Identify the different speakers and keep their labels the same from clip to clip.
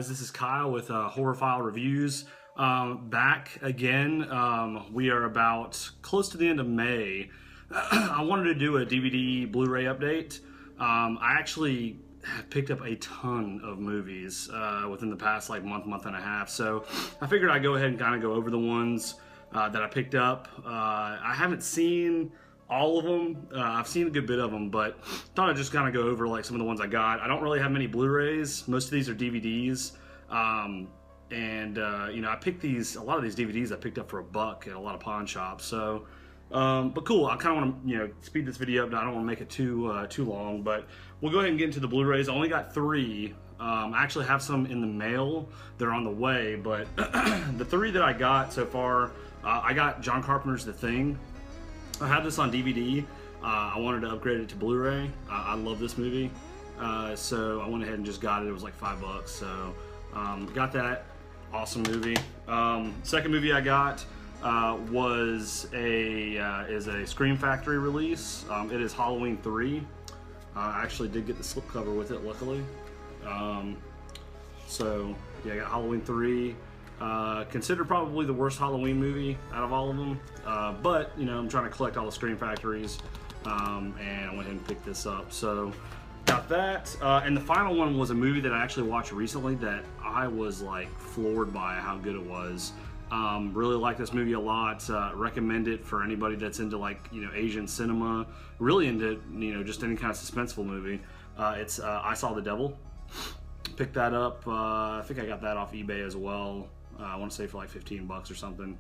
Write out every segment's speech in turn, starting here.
Speaker 1: guys, this is Kyle with Horrorphile Reviews. Back again. We are about close to the end of May. I wanted to do a DVD Blu-ray update. I actually have picked up a ton of movies within the past like month and a half. So I figured I'd go ahead and kind of go over the ones that I picked up. I haven't seen all of them. I've seen a good bit of them, but thought I'd just kind of go over like some of the ones I got. I don't really have many Blu-rays. Most of these are DVDs. You know, I picked a lot of these DVDs I picked up for $1 at a lot of pawn shops. So, but cool. I kind of want to, you know, speed this video up. I don't want to make it too long, but we'll go ahead and get into the Blu-rays. I only got 3. I actually have some in the mail. They're on the way, but the 3 that I got so far, I got John Carpenter's The Thing. I had this on DVD. I wanted to upgrade it to Blu-ray. I love this movie, so I went ahead and just got it. It was like $5, so got that. Awesome movie. Second movie I got is a Scream Factory release. It is Halloween 3. I actually did get the slipcover with it, luckily. So yeah, I got Halloween 3. Considered probably the worst Halloween movie out of all of them, but you know, I'm trying to collect all the Scream Factories, and I went ahead and picked this up. So got that, and the final one was a movie that I actually watched recently that I was like floored by how good it was. Really like this movie a lot. Recommend it for anybody that's into like, you know, Asian cinema, really into, you know, just any kind of suspenseful movie. It's I Saw the Devil. Picked that up. I think I got that off eBay as well. I want to say for like $15 or something.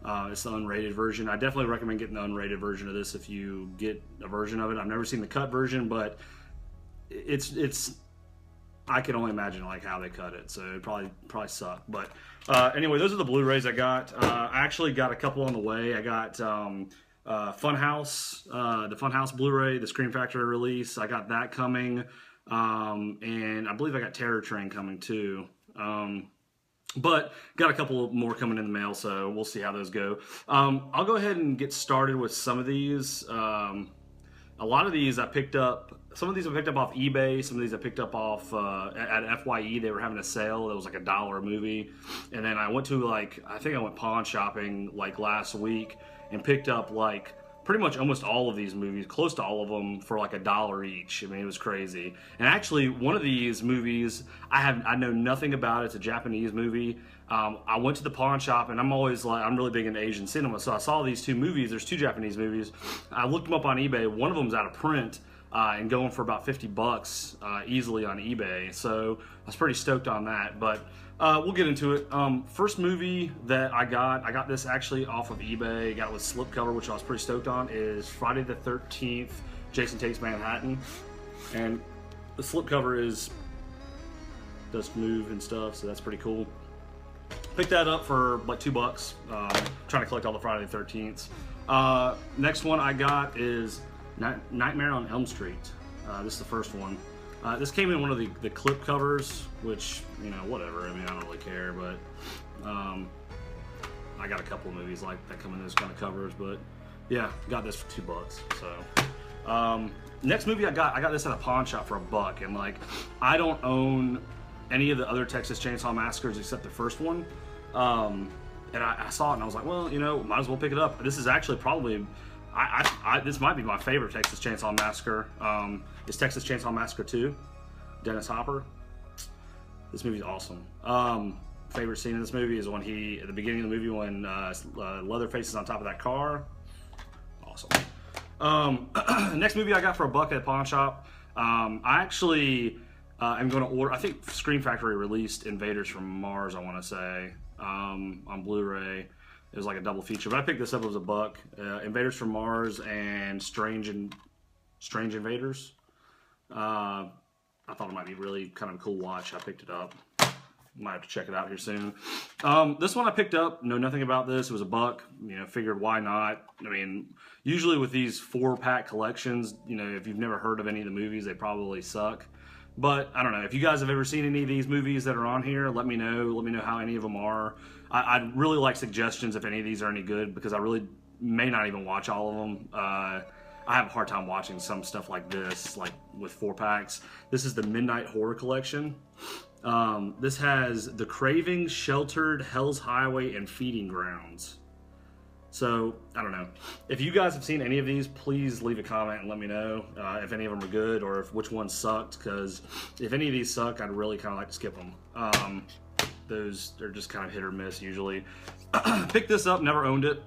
Speaker 1: It's the unrated version. I definitely recommend getting the unrated version of this if you get a version of it. I've never seen the cut version, but it's I can only imagine like how they cut it, so it probably suck. But anyway, those are the Blu-rays I got. I actually got a couple on the way. I got Funhouse, the Funhouse Blu-ray, the Scream Factory release. I got that coming, and I believe I got Terror Train coming too. But got a couple more coming in the mail, so we'll see how those go. I'll go ahead and get started with some of these. A lot of these I picked up. Some of these I picked up off eBay. Some of these I picked up off at FYE. They were having a sale. It was like $1 a movie. And then I went to like, I think I went pawn shopping like last week and picked up like pretty much almost all of these movies, close to all of them, for like $1 each. I mean, it was crazy. And actually, one of these movies, I know nothing about. It's a Japanese movie. I went to the pawn shop, and I'm always like, I'm really big into Asian cinema, so I saw these 2 movies. There's 2 Japanese movies. I looked them up on eBay. One of them's out of print and going for about $50 easily on eBay. So I was pretty stoked on that. But we'll get into it. First movie that I got this actually off of eBay, got it with slipcover, which I was pretty stoked on, is Friday the 13th, Jason Takes Manhattan. And the slipcover does move and stuff, so that's pretty cool. Picked that up for like $2, trying to collect all the Friday the 13ths. Next one I got is Nightmare on Elm Street. This is the first one. This came in one of the clip covers, which, you know, whatever. I mean, I don't really care, but I got a couple of movies like that come in those kind of covers. But yeah, got this for $2. So next movie I got this at a pawn shop for $1, and like I don't own any of the other Texas Chainsaw Massacres except the first one. And I saw it and I was like, well, you know, might as well pick it up. This is actually probably, this might be my favorite Texas Chainsaw Massacre. It's Texas Chainsaw Massacre 2, Dennis Hopper. This movie's awesome. Favorite scene in this movie is when at the beginning of the movie, when Leatherface is on top of that car. Awesome. Next movie I got for $1 at a pawn shop. I actually I'm going to order, I think Scream Factory released Invaders from Mars, I want to say, on Blu-ray. It was like a double feature, but I picked this up. It was $1. Invaders from Mars and Strange Invaders. I thought it might be really kind of a cool watch. I picked it up. Might have to check it out here soon. This one I picked up. Know nothing about this. It was $1. You know, figured why not. I mean, usually with these 4-pack collections, you know, if you've never heard of any of the movies, they probably suck. But I don't know, if you guys have ever seen any of these movies that are on here, let me know. Let me know how any of them are. I'd really like suggestions if any of these are any good, because I really may not even watch all of them. I have a hard time watching some stuff like this, like with 4-packs. This is the Midnight Horror Collection. This has The Craving, Sheltered, Hell's Highway, and Feeding Grounds. So, I don't know. If you guys have seen any of these, please leave a comment and let me know if any of them are good or if which ones sucked, because if any of these suck, I'd really kind of like to skip them. Those are just kind of hit or miss usually. Picked this up, never owned it.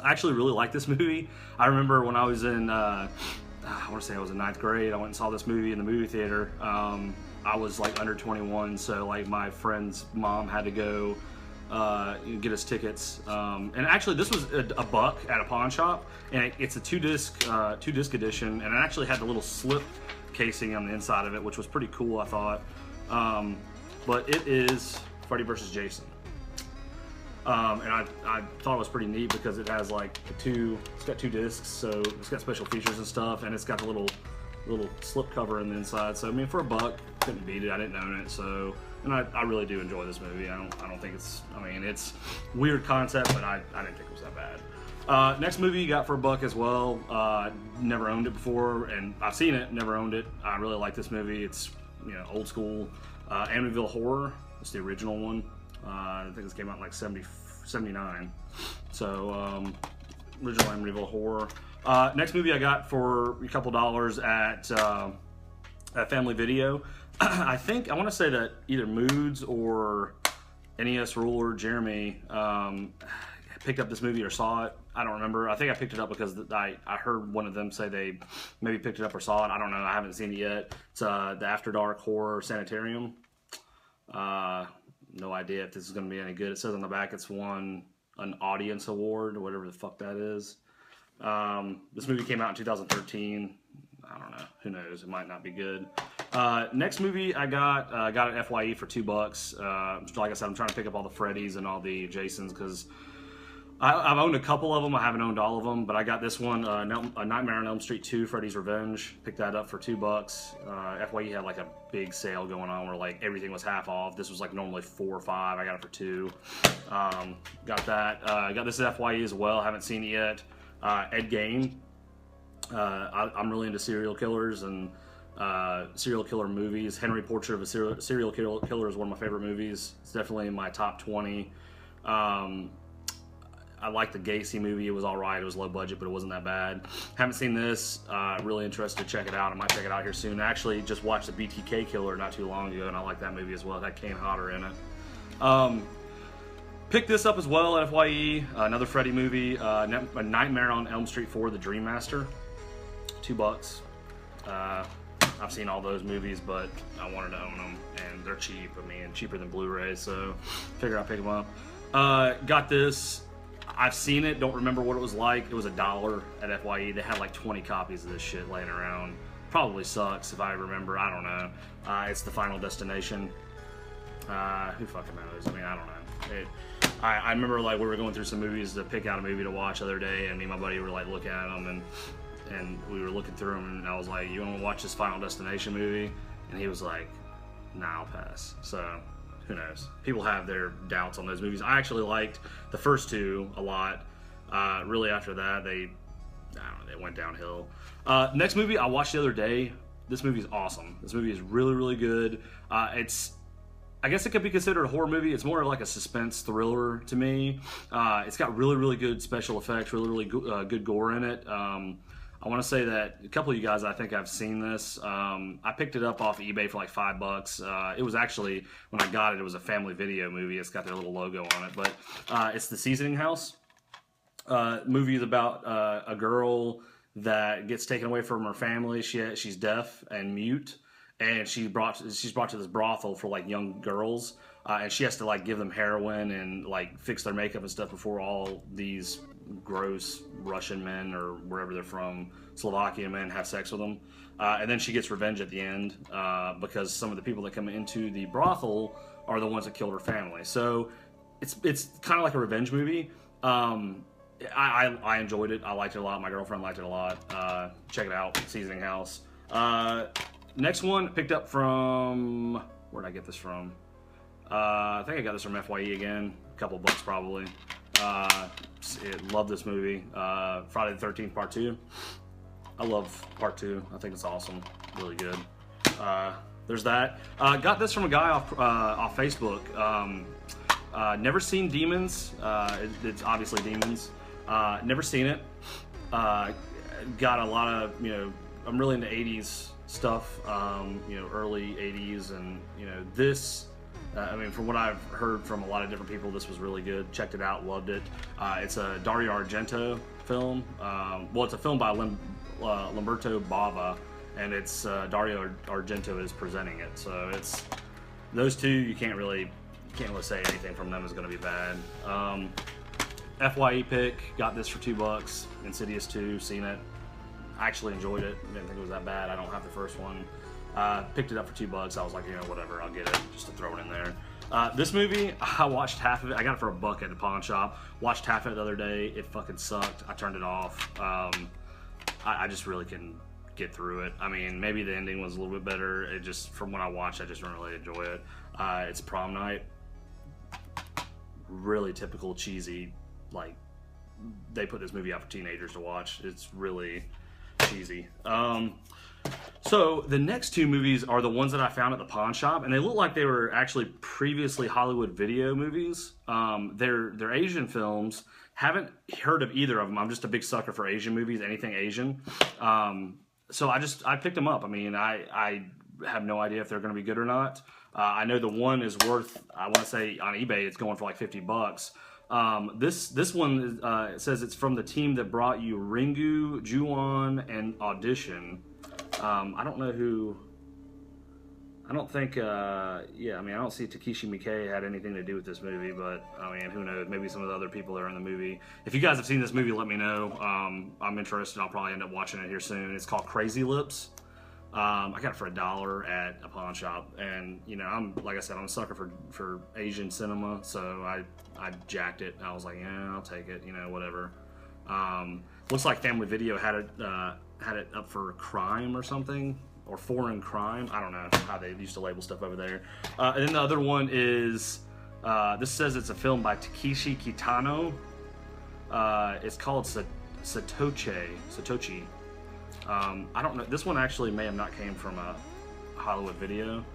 Speaker 1: I actually really like this movie. I remember when I was in, I want to say I was in 9th grade, I went and saw this movie in the movie theater. I was like under 21, so like my friend's mom had to go get us tickets. And actually this was a buck at a pawn shop, and it's a two disc edition, and it actually had the little slip casing on the inside of it, which was pretty cool, I thought. But it is Freddy vs. Jason. And I thought it was pretty neat because it has like it's got 2 discs, so it's got special features and stuff, and it's got the little slip cover in the inside. So I mean, for a buck, couldn't beat it. I didn't own it, so, and I really do enjoy this movie. I don't think it's, I mean, it's weird concept, but I didn't think it was that bad. Next movie you got for a buck as well. Never owned it before, and I've seen it, never owned it. I really like this movie. It's, you know, old school. Amityville Horror. It's the original one. I think this came out in like 79. So, original Amityville Horror. Next movie I got for a couple dollars at Family Video. I want to say that either Moods or NES Ruler Jeremy picked up this movie or saw it. I don't remember. I think I picked it up because I heard one of them say they maybe picked it up or saw it. I don't know. I haven't seen it yet. It's the After Dark Horror Sanitarium. No idea if this is going to be any good. It says on the back it's won an audience award or whatever the fuck that is. This movie came out in 2013. I don't know. Who knows? It might not be good. Next movie I got at FYE for $2. Like I said, I'm trying to pick up all the Freddys and all the Jasons because I've owned a couple of them. I haven't owned all of them, but I got this one, A Nightmare on Elm Street 2, Freddy's Revenge. Picked that up for $2. FYE had like a big sale going on where like everything was half off. This was like normally $4 or $5. I got it for $2. Got that. Got this at FYE as well. Haven't seen it yet. Ed Gein. I'm really into serial killers and serial killer movies. Henry Portrait of a Serial Killer is one of my favorite movies. It's definitely in my top 20. I liked the Gacy movie. It was all right. It was low budget, but it wasn't that bad. Haven't seen this. Really interested to check it out. I might check it out here soon. I actually just watched the BTK Killer not too long ago, and I like that movie as well. That Kane Hodder in it. Picked this up as well at FYE. Another Freddy movie. A Nightmare on Elm Street 4, The Dream Master. $2. I've seen all those movies, but I wanted to own them, and they're cheap. I mean, cheaper than Blu-ray, so figure I'll pick them up. Got this. I've seen it, don't remember what it was like. It was $1 at FYE. They had like 20 copies of this shit laying around. Probably sucks if I remember. I don't know. It's The Final Destination. Who fucking knows? I mean, I don't know. I remember like we were going through some movies to pick out a movie to watch the other day, and me and my buddy were like looking at them, and we were looking through them, and I was like, "You want to watch this Final Destination movie?" And he was like, "Nah, I'll pass." So. Who knows? People have their doubts on those movies. I actually liked the first 2 a lot. Really, after that, they went downhill. Next movie I watched the other day. This movie is awesome. This movie is really, really good. I guess it could be considered a horror movie. It's more like a suspense thriller to me. It's got really, really good special effects, really, really good gore in it. I want to say that a couple of you guys, I think I've seen this. I picked it up off eBay for like $5. It was actually, when I got it, it was a Family Video movie. It's got their little logo on it, but it's The Seasoning House. Movie is about a girl that gets taken away from her family. She's deaf and mute, and she's brought to this brothel for like young girls, and she has to like give them heroin and like fix their makeup and stuff before all these gross Russian men or wherever they're from, Slovakian men, have sex with them. And then she gets revenge at the end because some of the people that come into the brothel are the ones that killed her family. So it's kind of like a revenge movie. I enjoyed it. I liked it a lot. My girlfriend liked it a lot. Check it out, Seasoning House. Next one, picked up from, where'd I get this from? I think I got this from FYE again. A couple bucks probably. Love this movie. Friday the 13th Part 2. I love Part 2. I think it's awesome. Really good. there's that. Got this from a guy off Facebook. Never seen Demons. It's obviously Demons. Never seen it. Got a lot of, I'm really into 80s stuff, early 80s, and, this, from what I've heard from a lot of different people, this was really good. Checked it out, loved it. It's a Dario Argento film. It's a film by Lamberto Bava, and it's Dario Argento is presenting it. So it's those two. You can't really say anything from them is going to be bad. FYE pick, got this for $2. Insidious 2, seen it. I actually enjoyed it. Didn't think it was that bad. I don't have the first one. Picked it up for $2. I was like, whatever, I'll get it just to throw it in there. This movie, I watched half of it. I got it for $1 at the pawn shop. Watched half of it the other day. It fucking sucked. I turned it off. I just really couldn't get through it. Maybe the ending was a little bit better. It just, from what I watched, I just didn't really enjoy it. It's prom night. Really typical cheesy, like, they put this movie out for teenagers to watch. It's really cheesy. So the next two movies are the ones that I found at the pawn shop, and they look like they were actually previously Hollywood video movies. They're Asian films. Haven't heard of either of them. I'm just a big sucker for Asian movies, anything Asian. So I picked them up. I have no idea if they're going to be good or not. I know the one is worth, I want to say on eBay, it's going for like $50. This one says it's from the team that brought you Ringu, Ju-on, and Audition. I don't know who. I don't think. I don't see Takeshi Miike had anything to do with this movie, but who knows? Maybe some of the other people that are in the movie. If you guys have seen this movie, let me know. I'm interested. I'll probably end up watching it here soon. It's called Crazy Lips. I got it for $1 at a pawn shop, and like I said, I'm a sucker for Asian cinema, so I jacked it. I was like, yeah, I'll take it, whatever. Looks like Family Video had it up for crime or something, or foreign crime. I don't know how they used to label stuff over there. And then the other one is this says it's a film by Takeshi Kitano. It's called Satou Che. I don't know. This one actually may have not came from a Hollywood video.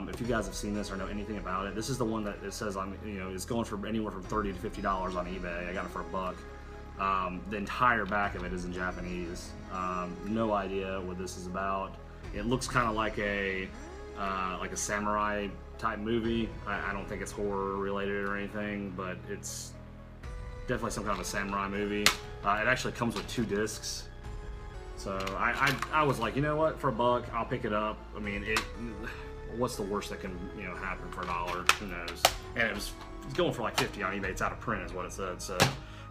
Speaker 1: If you guys have seen this or know anything about it, this is the one that it says it's going for anywhere from $30 to $50 on eBay. I got it for $1. The entire back of it is in Japanese. No idea what this is about. It looks kind of like a samurai type movie. I don't think it's horror related or anything, but it's definitely some kind of a samurai movie. It actually comes with 2 discs. So I was like, you know what, for $1, I'll pick it up. What's the worst that can happen for $1? Who knows? And it's going for like $50 on eBay. It's out of print, is what it said. So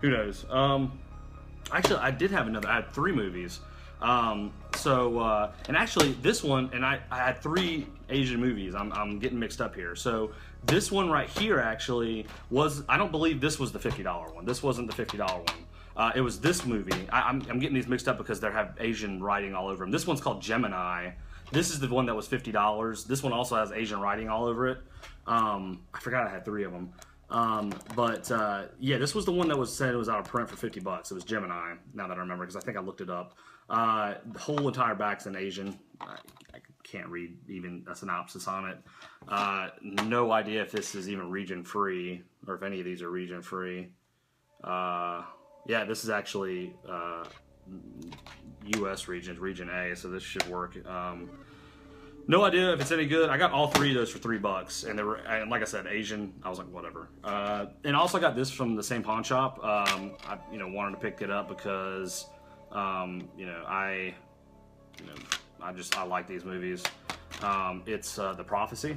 Speaker 1: who knows? Actually, I did have I had 3 movies. And actually this one, and I had 3 Asian movies. I'm getting mixed up here. So this one right here actually was. I don't believe this was the $50 one. This wasn't the $50 one. It was this movie. I'm getting these mixed up because they have Asian writing all over them. This one's called Gemini. This is the one that was $50. This one also has Asian writing all over it. I forgot I had 3 of them. This was the one that was said it was out of print for $50. It was Gemini, now that I remember, because I think I looked it up. The whole entire back's in Asian. I can't read even a synopsis on it. No idea if this is even region free, or if any of these are region free. This is actually U.S. region A, so this should work. No idea if it's any good. I got all 3 of those for $3, and like I said, Asian. I was like, whatever. And I also got this from the same pawn shop. I wanted to pick it up because I like these movies. It's the Prophecy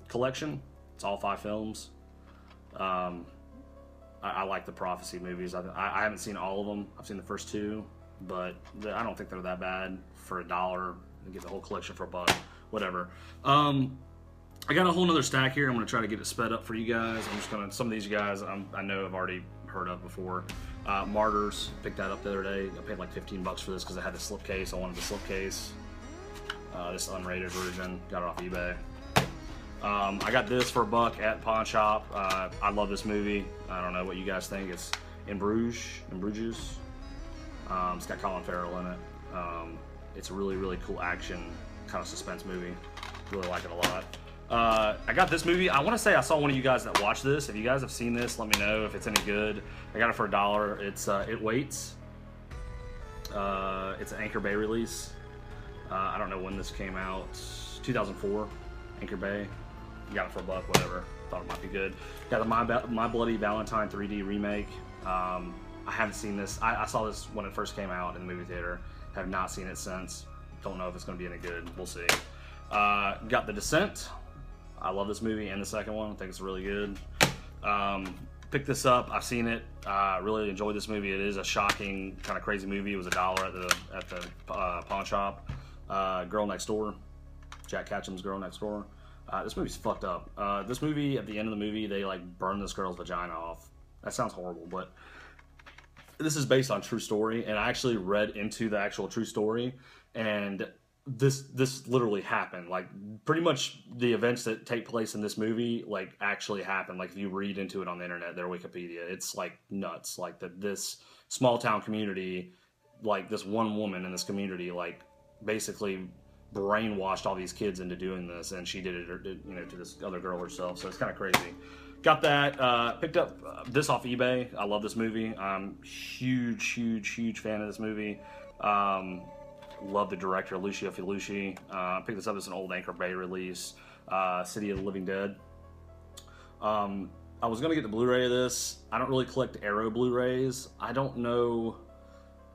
Speaker 1: collection. It's all 5 films. I like the Prophecy movies. I haven't seen all of them. I've seen the first 2, but I don't think they're that bad for $1. And get the whole collection for $1. Whatever. I got a whole nother stack here. I'm going to try to get it sped up for you guys. Some of these guys I know I've already heard of before. Martyrs, picked that up the other day. I paid like $15 for this because I had the slipcase. I wanted the slipcase. This unrated version. Got it off eBay. I got this for $1 at pawn shop. I love this movie. I don't know what you guys think. It's in Bruges. It's got Colin Farrell in it. It's a really, really cool action kind of suspense movie. Really like it a lot. I got this movie. I want to say I saw one of you guys that watched this. If you guys have seen this, let me know if it's any good. I got it for $1. It's It Waits. It's an Anchor Bay release. I don't know when this came out. 2004. Anchor Bay. You got it for $1, whatever. Thought it might be good. Got the My Bloody Valentine 3D remake. I haven't seen this. I saw this when it first came out in the movie theater. Have not seen it since. Don't know if it's going to be any good. We'll see. Got The Descent. I love this movie and the second one. I think it's really good. Picked this up. I've seen it. Really enjoyed this movie. It is a shocking, kind of crazy movie. It was $1 at the pawn shop. Girl Next Door. Jack Ketchum's Girl Next Door. This movie's fucked up. This movie, at the end of the movie, they like burn this girl's vagina off. That sounds horrible, but this is based on true story, and I actually read into the actual true story, and this literally happened. Like, pretty much the events that take place in this movie like actually happened. Like, if you read into it on the internet, their Wikipedia, it's like nuts. Like, this small town community, like this one woman in this community, like basically brainwashed all these kids into doing this, and she did it, you know, to this other girl herself. So it's kind of crazy. Got that. Picked up this off eBay. I love this movie. I'm huge fan of this movie. Love the director, Lucio Fulci. Picked this up as an old Anchor Bay release. City of the Living Dead. I was gonna get the Blu-ray of this. I don't really collect Arrow Blu-rays. I don't know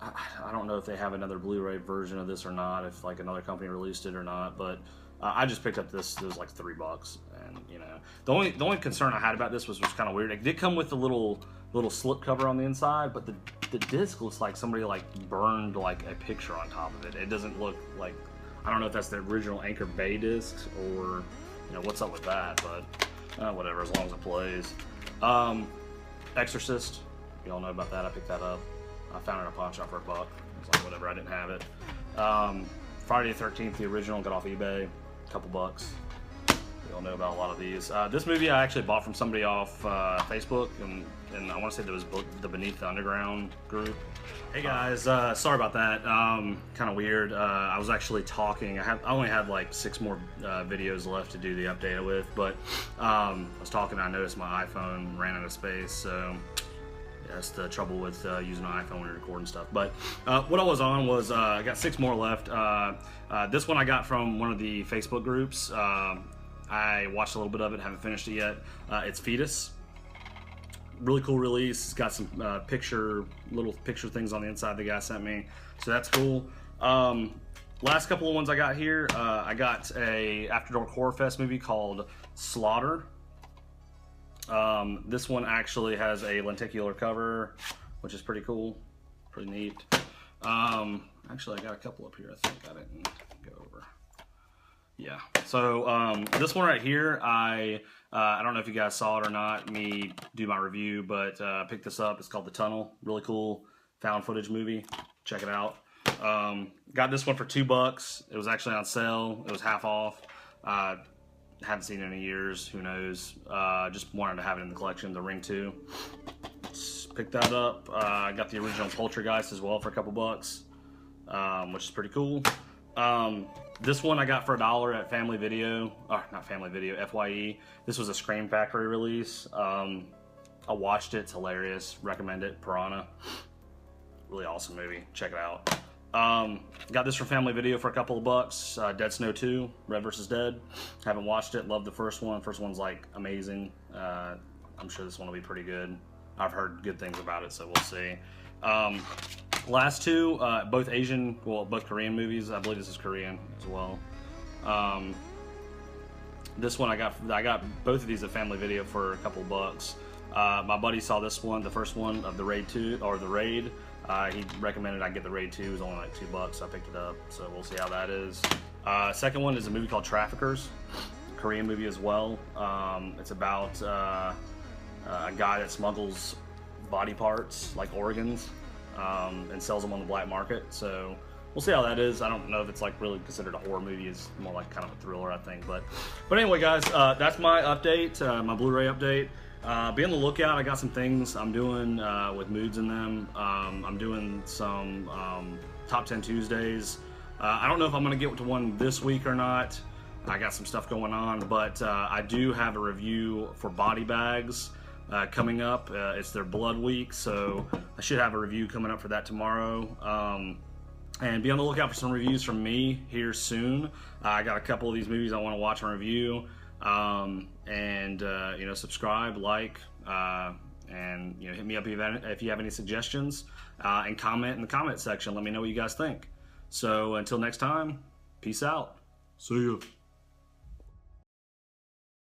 Speaker 1: if they have another Blu-ray version of this or not, if like another company released it or not, but I just picked up this. It was like $3, and you know, the only concern I had about this was kind of weird. It did come with a little slip cover on the inside, but the disc looks like somebody like burned like a picture on top of it. It doesn't look like, I don't know if that's the original Anchor Bay discs or, you know, what's up with that, but whatever, as long as it plays. Exorcist, you all know about that. I picked that up. I found it in a pawn shop for $1. It's like, whatever, I didn't have it. Friday the 13th, the original, got off eBay, a couple bucks. You all know about a lot of these. This movie I actually bought from somebody off Facebook, and I want to say there was the Beneath the Underground group. Hey guys, sorry about that. Kind of weird. I was actually talking. I only had like 6 more videos left to do the update with, but I was talking. I noticed my iPhone ran out of space, so that's the trouble with using an iPhone when you're recording stuff. But what I was on was I got 6 more left. This one I got from one of the Facebook groups. I watched a little bit of it, haven't finished it yet. It's Fetus. Really cool release. It's got some little picture things on the inside the guy sent me, so that's cool. Last couple of ones I got here. I got a After Dark Horror Fest movie called Slaughter. This one actually has a lenticular cover, which is pretty cool, pretty neat. Actually, I got a couple up here. I think I didn't go over. Yeah. So this one right here, I don't know if you guys saw it or not, me do my review, but picked this up. It's called The Tunnel. Really cool found footage movie. Check it out. Got this one for $2. It was actually on sale. It was half off. Haven't seen it in years. Who knows? Just wanted to have it in the collection. The Ring 2. Picked that up. I got the original Poltergeist as well for a couple bucks, which is pretty cool. This one I got for $1 at Family Video, or not Family Video, FYE. This was a Scream Factory release. I watched it. It's hilarious. Recommend it. Piranha. Really awesome movie. Check it out. Got this from Family Video for a couple of bucks. Dead Snow 2, Red vs. Dead. Haven't watched it. Love the first one. First one's like amazing. I'm sure this one will be pretty good. I've heard good things about it, so we'll see. Last 2, both Asian, well, both Korean movies. I believe this is Korean as well. This one I got both of these at Family Video for a couple bucks. My buddy saw this one, the first one of the Raid 2, or the Raid. He recommended I get the Raid 2. It was only like $2, so I picked it up. So we'll see how that is. Second one is a movie called Traffickers, Korean movie as well. It's about a guy that smuggles body parts, like organs, and sells them on the black market. So we'll see how that is. I don't know if it's like really considered a horror movie. It's more like kind of a thriller, I think. But anyway, guys, that's my update, my Blu-ray update. Be on the lookout. I got some things I'm doing with moods in them. I'm doing some Top 10 Tuesdays. I don't know if I'm going to get to one this week or not. I got some stuff going on, but I do have a review for Body Bags coming up. It's their Blood Week, so I should have a review coming up for that tomorrow. And be on the lookout for some reviews from me here soon. I got a couple of these movies I want to watch and review. You know, subscribe, like, and you know, hit me up if you have any suggestions, and comment in the comment section. Let me know what you guys think. So until next time, peace out. See ya.